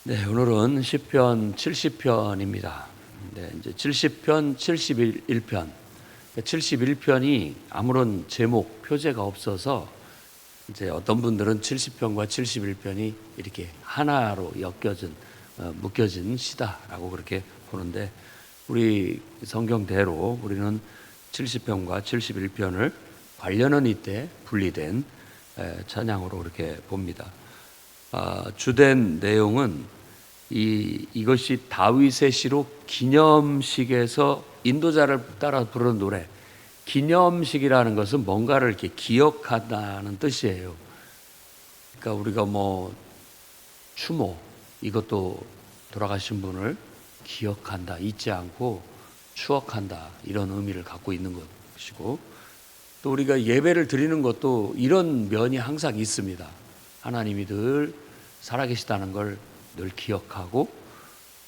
네, 오늘은 시편 70편입니다. 네, 이제 70편, 71편. 71편이 아무런 제목, 표제가 없어서 이제 어떤 분들은 70편과 71편이 이렇게 하나로 묶여진 시다라고 그렇게 보는데, 우리 성경대로 우리는 70편과 71편을 관련은 이때 분리된 찬양으로 그렇게 봅니다. 주된 내용은 이것이 다윗의 시로 기념식에서 인도자를 따라 부르는 노래. 기념식이라는 것은 뭔가를 이렇게 기억한다는 뜻이에요. 그러니까 우리가 추모, 이것도 돌아가신 분을 기억한다, 잊지 않고 추억한다, 이런 의미를 갖고 있는 것이고, 또 우리가 예배를 드리는 것도 이런 면이 항상 있습니다. 하나님이 늘 살아계시다는 걸 늘 기억하고,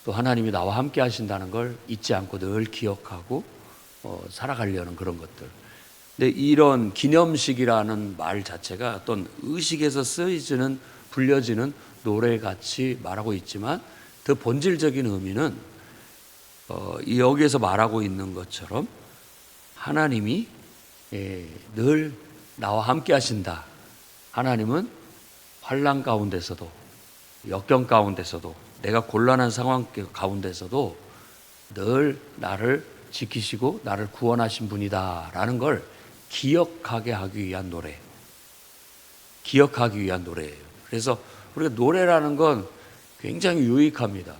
또 하나님이 나와 함께 하신다는 걸 잊지 않고 늘 기억하고 살아가려는 그런 것들. 근데 이런 기념식이라는 말 자체가 어떤 의식에서 불려지는 노래같이 말하고 있지만, 더 본질적인 의미는 여기에서 말하고 있는 것처럼 하나님이 늘 나와 함께 하신다. 하나님은 환난 가운데서도, 역경 가운데서도, 내가 곤란한 상황 가운데서도 늘 나를 지키시고 나를 구원하신 분이다라는 걸 기억하게 하기 위한 노래, 기억하기 위한 노래예요. 그래서 우리가 노래라는 건 굉장히 유익합니다.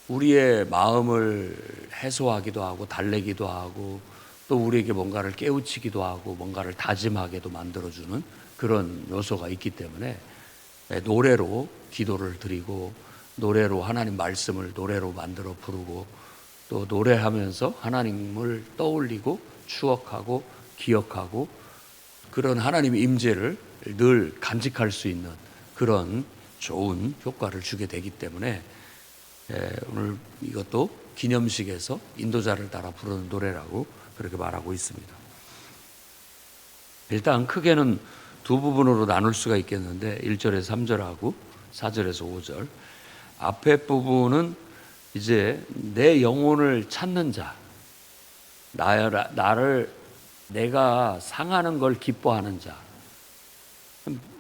우리의 마음을 해소하기도 하고 달래기도 하고, 또 우리에게 뭔가를 깨우치기도 하고 뭔가를 다짐하게도 만들어주는 그런 요소가 있기 때문에 노래로 기도를 드리고, 노래로 하나님 말씀을 노래로 만들어 부르고, 또 노래하면서 하나님을 떠올리고 추억하고 기억하고, 그런 하나님의 임재를 늘 간직할 수 있는 그런 좋은 효과를 주게 되기 때문에 오늘 이것도 기념식에서 인도자를 따라 부르는 노래라고 그렇게 말하고 있습니다. 일단 크게는 두 부분으로 나눌 수가 있겠는데, 1절에서 3절하고 4절에서 5절. 앞에 부분은 이제 내 영혼을 찾는 자, 내가 상하는 걸 기뻐하는 자.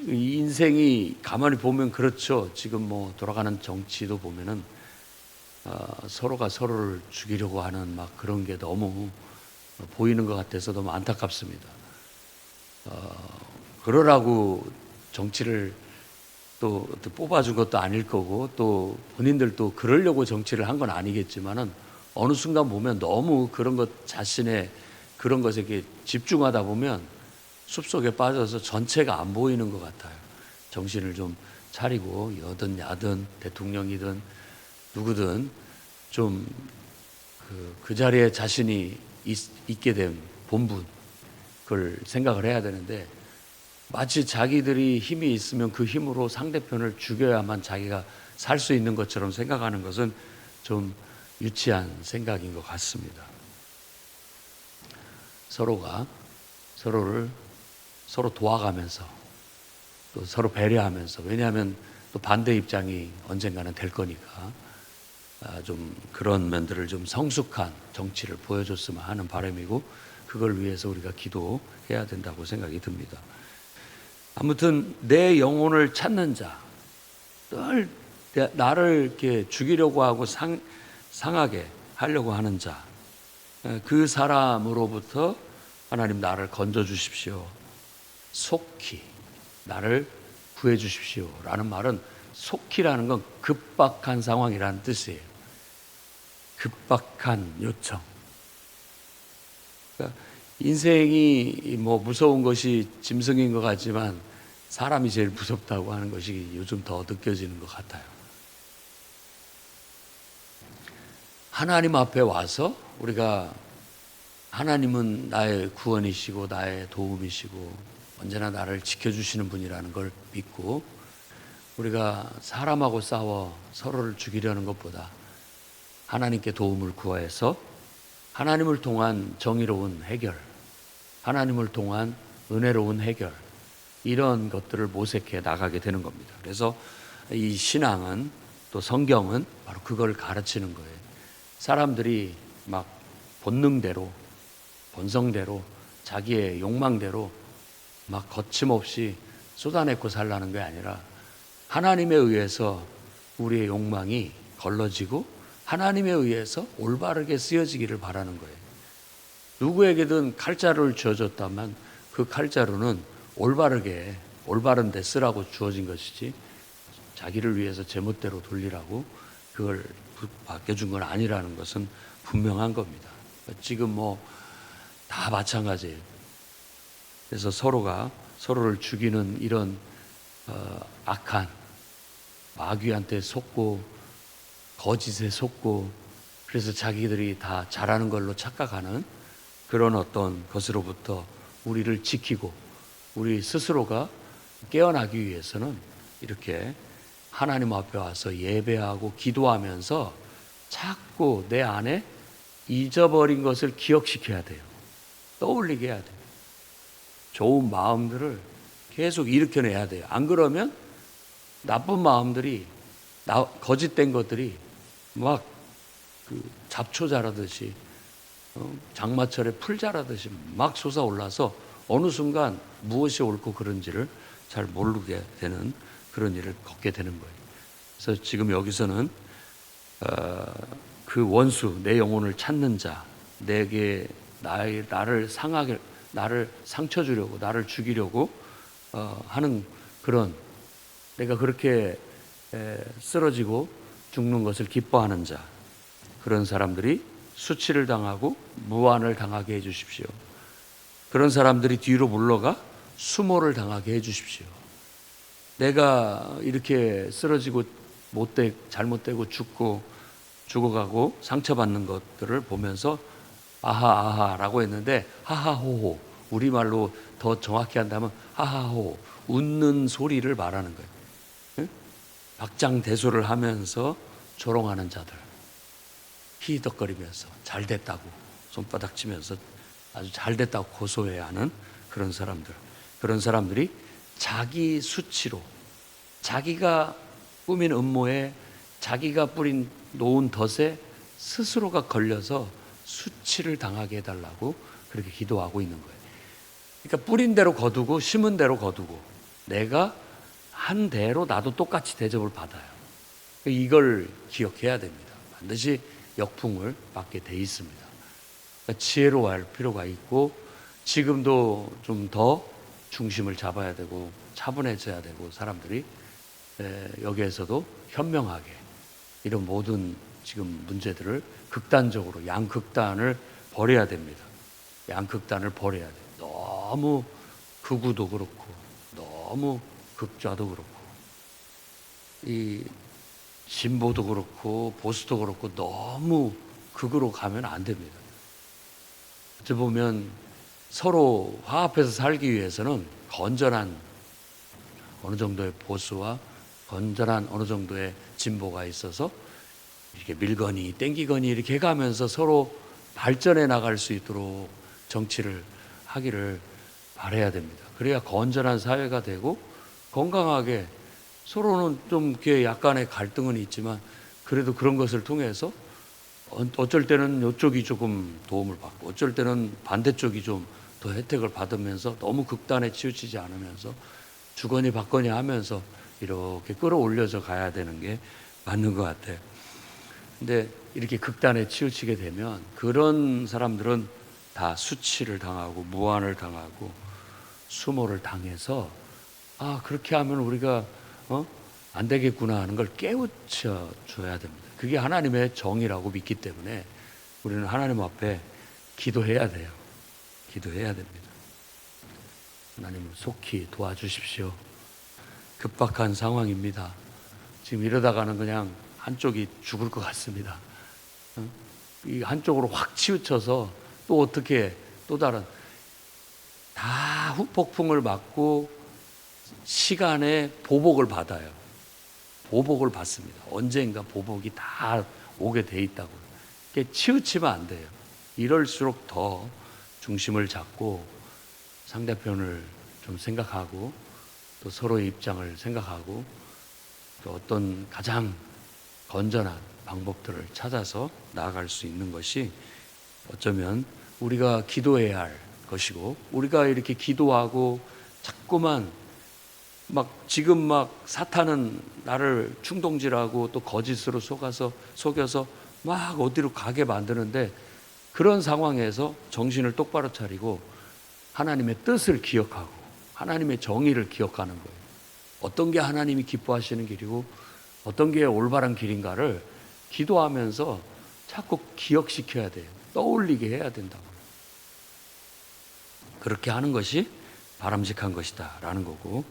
인생이 가만히 보면 그렇죠. 지금 돌아가는 정치도 보면은 서로가 서로를 죽이려고 하는 그런 게 너무 보이는 것 같아서 너무 안타깝습니다. 그러라고 정치를 또 뽑아준 것도 아닐 거고, 또 본인들도 그러려고 정치를 한 건 아니겠지만은, 어느 순간 보면 너무 그런 것 자신의 그런 것에 집중하다 보면 숲속에 빠져서 전체가 안 보이는 것 같아요. 정신을 좀 차리고, 여든 야든 대통령이든 누구든 좀 그 자리에 자신이 있게 된 본분, 그걸 생각을 해야 되는데, 마치 자기들이 힘이 있으면 그 힘으로 상대편을 죽여야만 자기가 살 수 있는 것처럼 생각하는 것은 좀 유치한 생각인 것 같습니다. 서로가 서로 도와가면서, 또 서로 배려하면서, 왜냐하면 또 반대 입장이 언젠가는 될 거니까 좀 그런 면들을 좀 성숙한 정치를 보여줬으면 하는 바람이고, 그걸 위해서 우리가 기도해야 된다고 생각이 듭니다. 아무튼 내 영혼을 찾는 자, 늘 나를 이렇게 죽이려고 하고 상하게 하려고 하는 자, 그 사람으로부터 하나님 나를 건져 주십시오, 속히 나를 구해 주십시오 라는 말은, 속히라는 건 급박한 상황이라는 뜻이에요. 급박한 요청. 그러니까 인생이 무서운 것이 짐승인 것 같지만 사람이 제일 무섭다고 하는 것이 요즘 더 느껴지는 것 같아요. 하나님 앞에 와서 우리가, 하나님은 나의 구원이시고 나의 도움이시고 언제나 나를 지켜주시는 분이라는 걸 믿고, 우리가 사람하고 싸워 서로를 죽이려는 것보다 하나님께 도움을 구해서 하나님을 통한 정의로운 해결, 하나님을 통한 은혜로운 해결, 이런 것들을 모색해 나가게 되는 겁니다. 그래서 이 신앙은 또 성경은 바로 그걸 가르치는 거예요. 사람들이 막 본능대로, 본성대로, 자기의 욕망대로 막 거침없이 쏟아내고 살라는 게 아니라 하나님에 의해서 우리의 욕망이 걸러지고 하나님에 의해서 올바르게 쓰여지기를 바라는 거예요. 누구에게든 칼자루를 주어졌다면 그 칼자루는 올바르게 올바른 데 쓰라고 주어진 것이지 자기를 위해서 제멋대로 돌리라고 그걸 맡겨준 건 아니라는 것은 분명한 겁니다. 지금 뭐 다 마찬가지예요. 그래서 서로가 서로를 죽이는 이런 악한 마귀한테 속고 거짓에 속고 그래서 자기들이 다 잘하는 걸로 착각하는 그런 어떤 것으로부터 우리를 지키고 우리 스스로가 깨어나기 위해서는 이렇게 하나님 앞에 와서 예배하고 기도하면서 자꾸 내 안에 잊어버린 것을 기억시켜야 돼요. 떠올리게 해야 돼요. 좋은 마음들을 계속 일으켜내야 돼요. 안 그러면 나쁜 마음들이 거짓된 것들이 막 그 잡초 자라듯이 장마철에 풀 자라듯이 막 솟아올라서 어느 순간 무엇이 옳고 그른지를 잘 모르게 되는 그런 일을 겪게 되는 거예요. 그래서 지금 여기서는 그 원수, 내 영혼을 찾는 자, 내게 나를 상하게, 나를 상처 주려고, 나를 죽이려고 하는 그런, 내가 그렇게 쓰러지고 죽는 것을 기뻐하는 자, 그런 사람들이 수치를 당하고 무한을 당하게 해 주십시오. 그런 사람들이 뒤로 물러가 수모를 당하게 해 주십시오. 내가 이렇게 쓰러지고 잘못되고 죽어가고 상처받는 것들을 보면서 아하아하라고 했는데 하하호호, 우리말로 더 정확히 한다면 하하호, 웃는 소리를 말하는 거예요. 응? 박장대소를 하면서 조롱하는 자들, 히덕거리면서 잘됐다고 손바닥 치면서 아주 잘됐다고 고소해야 하는 그런 사람들, 그런 사람들이 자기 수치로, 자기가 꾸민 음모에, 자기가 놓은 덫에 스스로가 걸려서 수치를 당하게 해달라고 그렇게 기도하고 있는 거예요. 그러니까 뿌린 대로 거두고 심은 대로 거두고 내가 한 대로 나도 똑같이 대접을 받아요. 이걸 기억해야 됩니다. 반드시 역풍을 맞게 돼 있습니다. 그러니까 지혜로워할 필요가 있고 지금도 좀 더 중심을 잡아야 되고 차분해져야 되고 사람들이 여기에서도 현명하게 이런 모든 지금 문제들을 극단적으로 양극단을 버려야 됩니다. 양극단을 버려야 돼요. 너무 극우도 그렇고 너무 극좌도 그렇고 이 진보도 그렇고 보수도 그렇고 너무 극으로 가면 안 됩니다. 어찌 보면 서로 화합해서 살기 위해서는 건전한 어느 정도의 보수와 건전한 어느 정도의 진보가 있어서 이렇게 밀거니 땡기거니 이렇게 해가면서 서로 발전해 나갈 수 있도록 정치를 하기를 바라야 됩니다. 그래야 건전한 사회가 되고 건강하게 서로는 좀 이렇게 약간의 갈등은 있지만 그래도 그런 것을 통해서 어쩔 때는 이쪽이 조금 도움을 받고 어쩔 때는 반대쪽이 좀 더 혜택을 받으면서 너무 극단에 치우치지 않으면서 주거니 받거니 하면서 이렇게 끌어올려서 가야 되는 게 맞는 것 같아요. 근데 이렇게 극단에 치우치게 되면 그런 사람들은 다 수치를 당하고 무한을 당하고 수모를 당해서 그렇게 하면 우리가 안 되겠구나 하는 걸 깨우쳐 줘야 됩니다. 그게 하나님의 정의라고 믿기 때문에 우리는 하나님 앞에 기도해야 돼요. 기도해야 됩니다. 하나님 속히 도와주십시오. 급박한 상황입니다. 지금 이러다가는 그냥 한쪽이 죽을 것 같습니다. 이 한쪽으로 확 치우쳐서 또 어떻게 또 다른 다 후폭풍을 맞고 시간에 보복을 받아요. 보복을 받습니다. 언젠가 보복이 다 오게 돼 있다고. 치우치면 안 돼요. 이럴수록 더 중심을 잡고 상대편을 좀 생각하고 또 서로의 입장을 생각하고 또 어떤 가장 건전한 방법들을 찾아서 나아갈 수 있는 것이 어쩌면 우리가 기도해야 할 것이고, 우리가 이렇게 기도하고 자꾸만 지금 사탄은 나를 충동질하고 또 거짓으로 속여서 막 어디로 가게 만드는데, 그런 상황에서 정신을 똑바로 차리고 하나님의 뜻을 기억하고 하나님의 정의를 기억하는 거예요. 어떤 게 하나님이 기뻐하시는 길이고 어떤 게 올바른 길인가를 기도하면서 자꾸 기억시켜야 돼요. 떠올리게 해야 된다고. 그렇게 하는 것이 바람직한 것이다 라는 거고,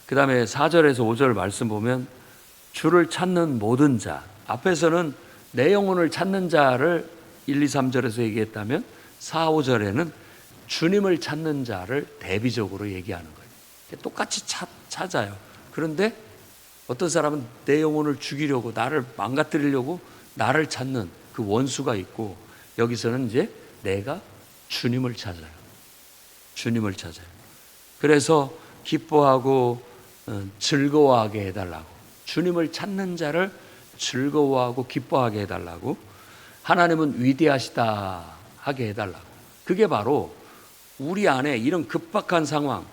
그 다음에 4절에서 5절 말씀 보면 주를 찾는 모든 자, 앞에서는 내 영혼을 찾는 자를 1, 2, 3절에서 얘기했다면 4, 5절에는 주님을 찾는 자를 대비적으로 얘기하는 거예요. 똑같이 찾아요. 그런데 어떤 사람은 내 영혼을 죽이려고, 나를 망가뜨리려고 나를 찾는 그 원수가 있고, 여기서는 이제 내가 주님을 찾아요. 주님을 찾아요. 그래서 기뻐하고 즐거워하게 해달라고, 주님을 찾는 자를 즐거워하고 기뻐하게 해달라고, 하나님은 위대하시다 하게 해달라고. 그게 바로 우리 안에 이런 급박한 상황,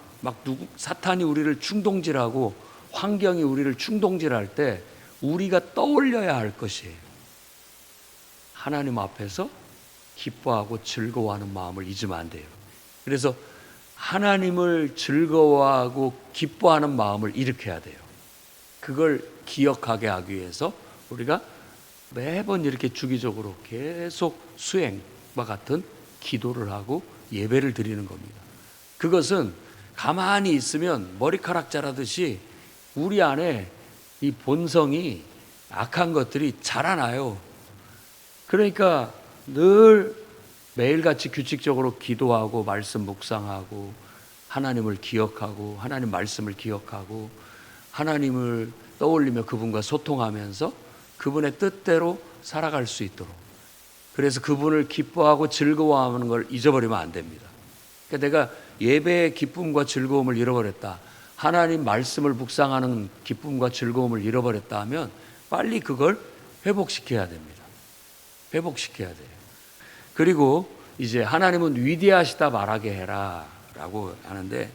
사탄이 우리를 충동질하고 환경이 우리를 충동질할 때 우리가 떠올려야 할 것이에요. 하나님 앞에서 기뻐하고 즐거워하는 마음을 잊으면 안 돼요. 그래서 하나님을 즐거워하고 기뻐하는 마음을 일으켜야 돼요. 그걸 기억하게 하기 위해서 우리가 매번 이렇게 주기적으로 계속 수행과 같은 기도를 하고 예배를 드리는 겁니다. 그것은 가만히 있으면 머리카락 자라듯이 우리 안에 이 본성이, 악한 것들이 자라나요. 그러니까 늘 매일같이 규칙적으로 기도하고 말씀 묵상하고 하나님을 기억하고 하나님 말씀을 기억하고 하나님을 떠올리며 그분과 소통하면서 그분의 뜻대로 살아갈 수 있도록, 그래서 그분을 기뻐하고 즐거워하는 걸 잊어버리면 안 됩니다. 그러니까 내가 예배의 기쁨과 즐거움을 잃어버렸다, 하나님 말씀을 묵상하는 기쁨과 즐거움을 잃어버렸다 하면 빨리 그걸 회복시켜야 됩니다. 회복시켜야 돼요. 그리고 이제 하나님은 위대하시다 말하게 해라 라고 하는데,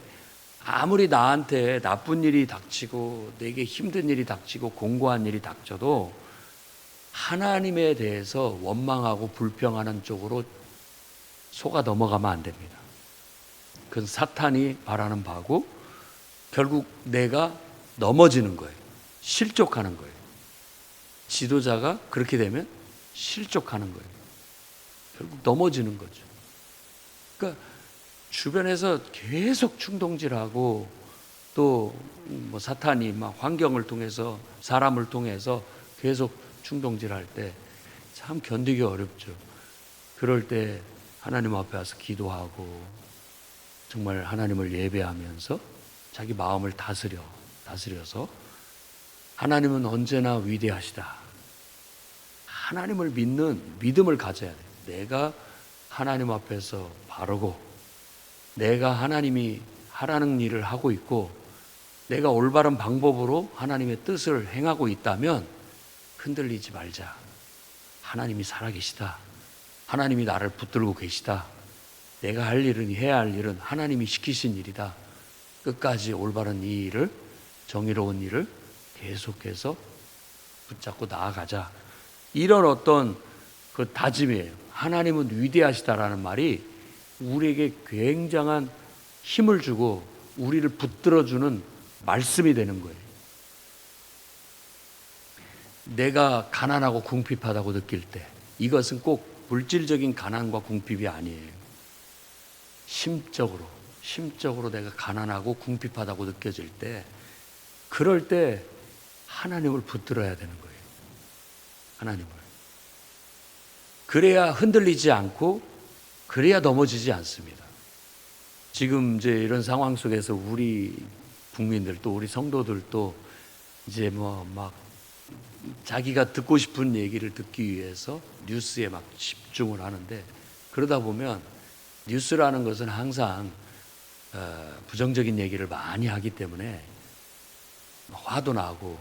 아무리 나한테 나쁜 일이 닥치고 내게 힘든 일이 닥치고 공고한 일이 닥쳐도 하나님에 대해서 원망하고 불평하는 쪽으로 속아 넘어가면 안 됩니다. 그건 사탄이 바라는 바고 결국 내가 넘어지는 거예요. 실족하는 거예요. 지도자가 그렇게 되면 실족하는 거예요. 결국 넘어지는 거죠. 그러니까 주변에서 계속 충동질하고 또 사탄이 환경을 통해서 사람을 통해서 계속 충동질할 때 참 견디기 어렵죠. 그럴 때 하나님 앞에 와서 기도하고 정말 하나님을 예배하면서 자기 마음을 다스려서 하나님은 언제나 위대하시다, 하나님을 믿는 믿음을 가져야 돼요. 내가 하나님 앞에서 바르고 내가 하나님이 하라는 일을 하고 있고 내가 올바른 방법으로 하나님의 뜻을 행하고 있다면 흔들리지 말자. 하나님이 살아계시다. 하나님이 나를 붙들고 계시다. 내가 할 일은, 해야 할 일은 하나님이 시키신 일이다. 끝까지 올바른 이 일을, 정의로운 일을 계속해서 붙잡고 나아가자. 이런 어떤 그 다짐이에요. 하나님은 위대하시다라는 말이 우리에게 굉장한 힘을 주고 우리를 붙들어주는 말씀이 되는 거예요. 내가 가난하고 궁핍하다고 느낄 때, 이것은 꼭 물질적인 가난과 궁핍이 아니에요. 심적으로 내가 가난하고 궁핍하다고 느껴질 때, 그럴 때 하나님을 붙들어야 되는 거예요. 하나님을. 그래야 흔들리지 않고 그래야 넘어지지 않습니다. 지금 이제 이런 상황 속에서 우리 국민들도, 우리 성도들도 이제 자기가 듣고 싶은 얘기를 듣기 위해서 뉴스에 집중을 하는데, 그러다 보면 뉴스라는 것은 항상 부정적인 얘기를 많이 하기 때문에 화도 나고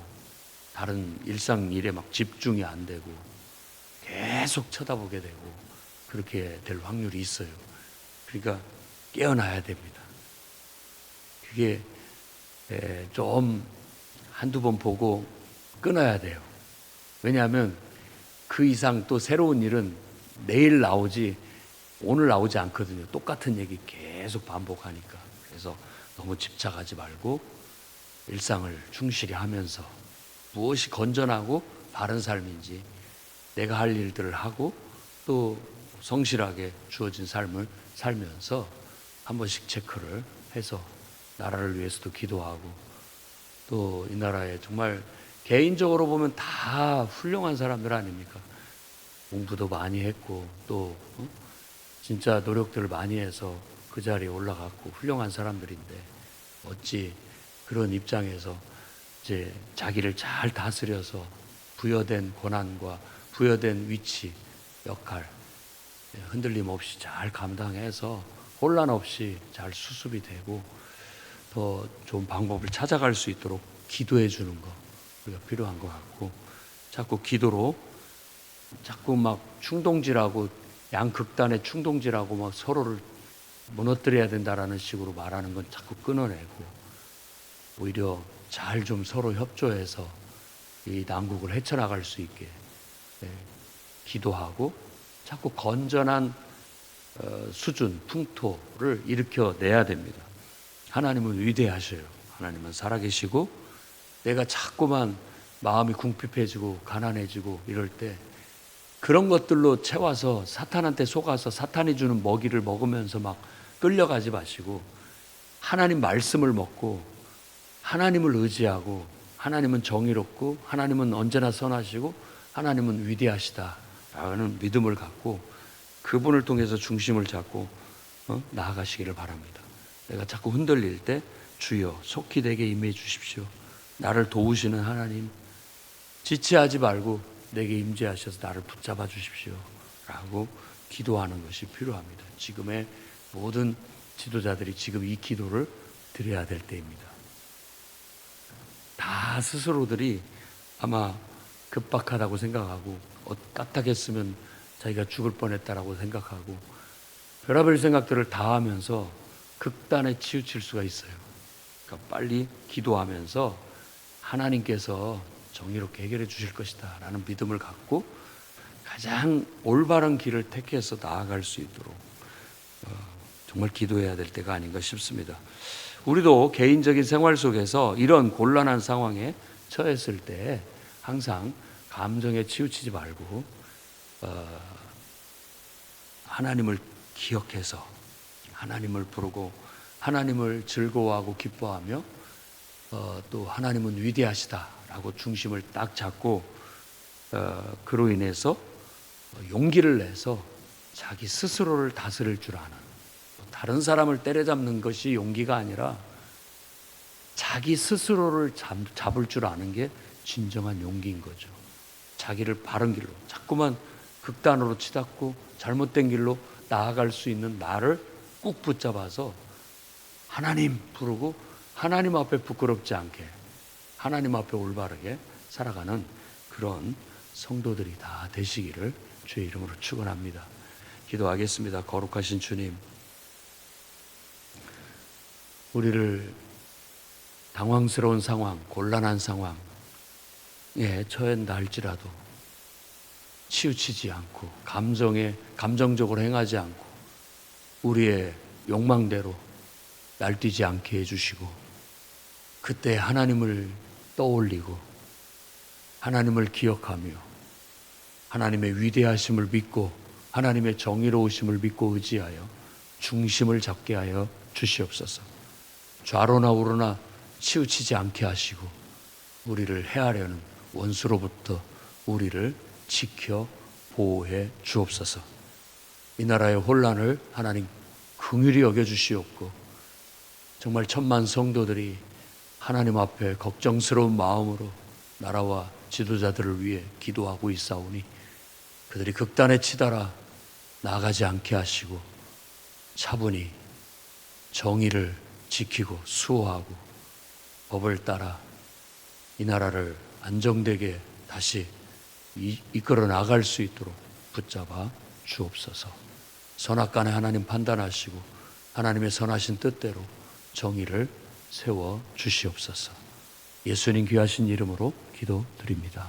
다른 일상 일에 막 집중이 안 되고 계속 쳐다보게 되고 그렇게 될 확률이 있어요. 그러니까 깨어나야 됩니다. 그게 좀 한두 번 보고 끊어야 돼요. 왜냐하면 그 이상 또 새로운 일은 내일 나오지 오늘 나오지 않거든요. 똑같은 얘기 계속 반복하니까. 그래서 너무 집착하지 말고 일상을 충실히 하면서 무엇이 건전하고 바른 삶인지 내가 할 일들을 하고 또 성실하게 주어진 삶을 살면서 한 번씩 체크를 해서 나라를 위해서도 기도하고 또 이 나라에 정말 개인적으로 보면 다 훌륭한 사람들 아닙니까? 공부도 많이 했고 또 진짜 노력들을 많이 해서 그 자리에 올라갔고 훌륭한 사람들인데 어찌 그런 입장에서 이제 자기를 잘 다스려서 부여된 권한과 부여된 위치, 역할 흔들림 없이 잘 감당해서 혼란 없이 잘 수습이 되고 더 좋은 방법을 찾아갈 수 있도록 기도해 주는 거 우리가 필요한 것 같고 자꾸 기도로 자꾸 막 충동질하고 양극단의 충동질하고 막 서로를 무너뜨려야 된다라는 식으로 말하는 건 자꾸 끊어내고 오히려 잘 좀 서로 협조해서 이 난국을 헤쳐나갈 수 있게 기도하고 자꾸 건전한 수준, 풍토를 일으켜내야 됩니다. 하나님은 위대하셔요. 하나님은 살아계시고 내가 자꾸만 마음이 궁핍해지고 가난해지고 이럴 때 그런 것들로 채워서 사탄한테 속아서 사탄이 주는 먹이를 먹으면서 막 끌려가지 마시고 하나님 말씀을 먹고 하나님을 의지하고 하나님은 정의롭고 하나님은 언제나 선하시고 하나님은 위대하시다라는 믿음을 갖고 그분을 통해서 중심을 잡고 나아가시기를 바랍니다. 내가 자꾸 흔들릴 때 주여 속히 내게 임해 주십시오. 나를 도우시는 하나님 지체하지 말고 내게 임재하셔서 나를 붙잡아 주십시오 라고 기도하는 것이 필요합니다. 지금의 모든 지도자들이 지금 이 기도를 드려야 될 때입니다. 다 스스로들이 아마 급박하다고 생각하고 까딱했으면 자기가 죽을 뻔했다라고 생각하고 별의별 생각들을 다 하면서 극단에 치우칠 수가 있어요. 그러니까 빨리 기도하면서 하나님께서 정의롭게 해결해 주실 것이다 라는 믿음을 갖고 가장 올바른 길을 택해서 나아갈 수 있도록 정말 기도해야 될 때가 아닌가 싶습니다. 우리도 개인적인 생활 속에서 이런 곤란한 상황에 처했을 때 항상 감정에 치우치지 말고 하나님을 기억해서 하나님을 부르고 하나님을 즐거워하고 기뻐하며 또 하나님은 위대하시다라고 중심을 딱 잡고 그로 인해서 용기를 내서 자기 스스로를 다스릴 줄 아는 다른 사람을 때려잡는 것이 용기가 아니라 자기 스스로를 잡을 줄 아는 게 진정한 용기인 거죠. 자기를 바른 길로 자꾸만 극단으로 치닫고 잘못된 길로 나아갈 수 있는 나를 꾹 붙잡아서 하나님 부르고 하나님 앞에 부끄럽지 않게 하나님 앞에 올바르게 살아가는 그런 성도들이 다 되시기를 주의 이름으로 축원합니다. 기도하겠습니다. 거룩하신 주님, 우리를 당황스러운 상황, 곤란한 상황에 처한다 할지라도 치우치지 않고 감정적으로 행하지 않고 우리의 욕망대로 날뛰지 않게 해주시고 그때 하나님을 떠올리고 하나님을 기억하며 하나님의 위대하심을 믿고 하나님의 정의로우심을 믿고 의지하여 중심을 잡게 하여 주시옵소서. 좌로나 우로나 치우치지 않게 하시고 우리를 해하려는 원수로부터 우리를 지켜 보호해 주옵소서. 이 나라의 혼란을 하나님 긍휼히 여겨주시옵고 정말 천만 성도들이 하나님 앞에 걱정스러운 마음으로 나라와 지도자들을 위해 기도하고 있사오니 그들이 극단에 치달아 나아가지 않게 하시고 차분히 정의를 지키고 수호하고 법을 따라 이 나라를 안정되게 다시 이끌어 나갈 수 있도록 붙잡아 주옵소서. 선악간에 하나님 판단하시고 하나님의 선하신 뜻대로 정의를 세워 주시옵소서. 예수님 귀하신 이름으로 기도드립니다.